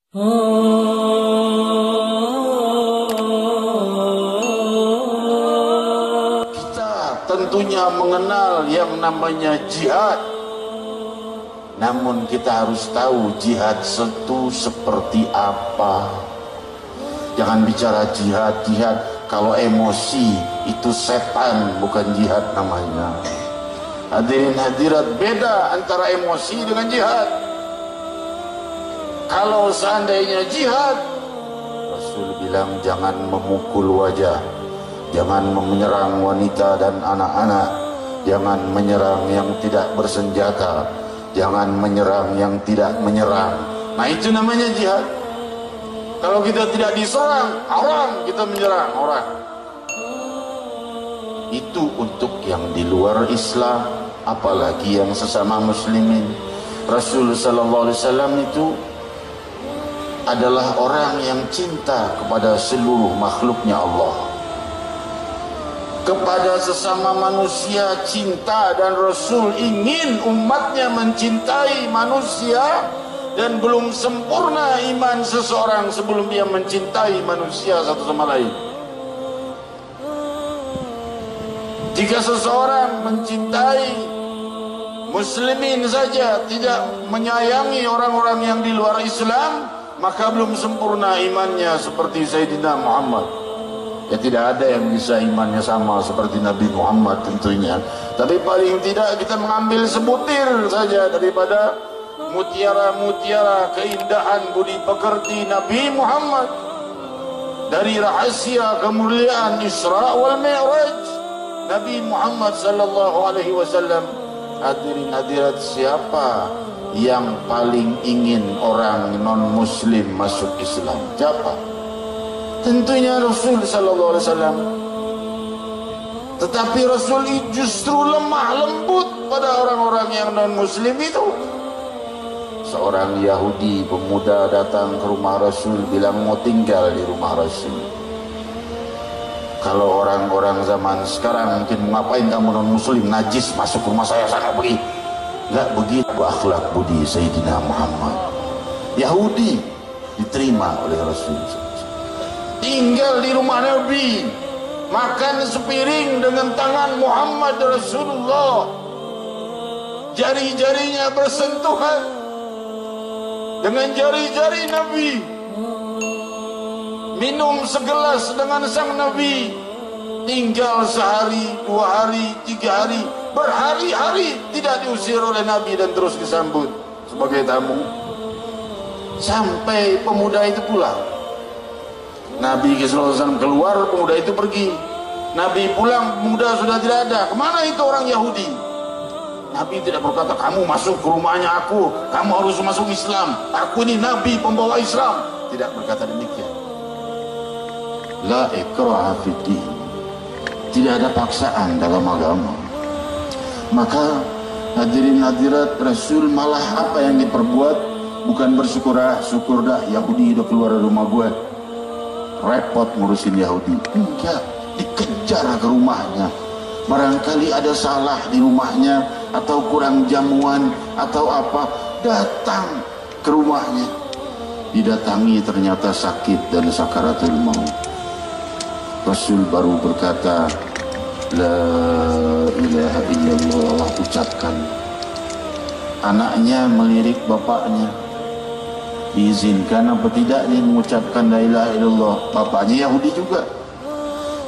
Kita tentunya mengenal yang namanya jihad. Namun kita harus tahu jihad itu seperti apa. Jangan bicara jihad kalau emosi itu setan, bukan jihad namanya. Hadirin hadirat, beda antara emosi dengan jihad. Kalau seandainya jihad, Rasul bilang jangan memukul wajah, jangan menyerang wanita dan anak-anak, jangan menyerang yang tidak bersenjata, jangan menyerang yang tidak menyerang. Nah, itu namanya jihad. Kalau kita tidak diserang orang, kita menyerang orang. Itu untuk yang di luar Islam, apalagi yang sesama muslimin. Rasul sallallahu alaihi wasallam itu adalah orang yang cinta kepada seluruh makhluknya Allah. Kepada sesama manusia cinta, dan Rasul ingin umatnya mencintai manusia, dan belum sempurna iman seseorang sebelum dia mencintai manusia satu sama lain. Jika seseorang mencintai muslimin saja, tidak menyayangi orang-orang yang di luar Islam, maka belum sempurna imannya seperti Sayyidina Muhammad. Ya, tidak ada yang bisa imannya sama seperti Nabi Muhammad tentunya. Tapi paling tidak kita mengambil sebutir saja daripada mutiara-mutiara keindahan budi pekerti Nabi Muhammad, dari rahasia kemuliaan Isra wal Mi'raj Nabi Muhammad sallallahu alaihi wasallam. Hadirin hadirat, siapa yang paling ingin orang non muslim masuk Islam? Siapa? Tentunya Rasul sallallahu alaihi wasallam. Tetapi Rasul justru lemah lembut pada orang-orang yang non muslim itu. Seorang Yahudi pemuda datang ke rumah Rasul, bilang mau tinggal di rumah Rasul. Kalau orang-orang zaman sekarang mungkin, ngapain kamu non muslim, najis, masuk rumah saya sana pergi. Enggak begitu akhlak budi Sayyidina Muhammad. Yahudi diterima oleh Rasul. Tinggal di rumah Nabi, makan sepiring dengan tangan Muhammad Rasulullah, jari-jarinya bersentuhan dengan jari-jari Nabi, minum segelas dengan sang Nabi, tinggal sehari, 2 hari, 3 hari, berhari-hari tidak diusir oleh Nabi dan terus disambut sebagai tamu. Sampai pemuda itu pulang. Nabi SAW keluar, pemuda itu pergi. Nabi pulang, pemuda sudah tidak ada. Kemana itu orang Yahudi? Nabi tidak berkata, kamu masuk ke rumahnya aku, kamu harus masuk Islam, aku ini Nabi pembawa Islam. Tidak berkata demikian. La ikraha fiddin. Tidak ada paksaan dalam agama. Maka hadirin hadirat, Rasul malah apa yang diperbuat, bukan bersyukur, syukur dah Yahudi udah keluar dari rumah gue, repot ngurusin Yahudi. Enggak, dikejar ke rumahnya. Barangkali ada salah di rumahnya, atau kurang jamuan, atau apa, datang ke rumahnya. Didatangi ternyata sakit dan sakaratul maut. Rasul baru berkata, la ilaha illallah, ucapkan. Anaknya melirik bapaknya, diizinkan apa tidak dia mengucapkan la ilaha illallah. Bapaknya Yahudi juga.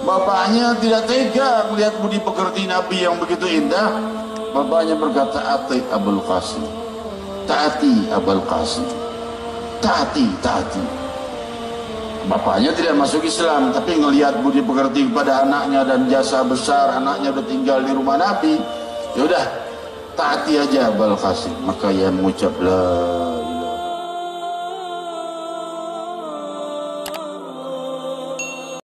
Bapaknya tidak tega melihat budi pekerti Nabi yang begitu indah. Bapaknya berkata, ati Abul Qasim, taati Abul Qasim, taati. Bapaknya tidak masuk Islam, tapi ngelihat budi pekerti kepada anaknya dan jasa besar, anaknya udah tinggal di rumah Nabi, yaudah taati aja Abul Qasim. Maka ia mengucap la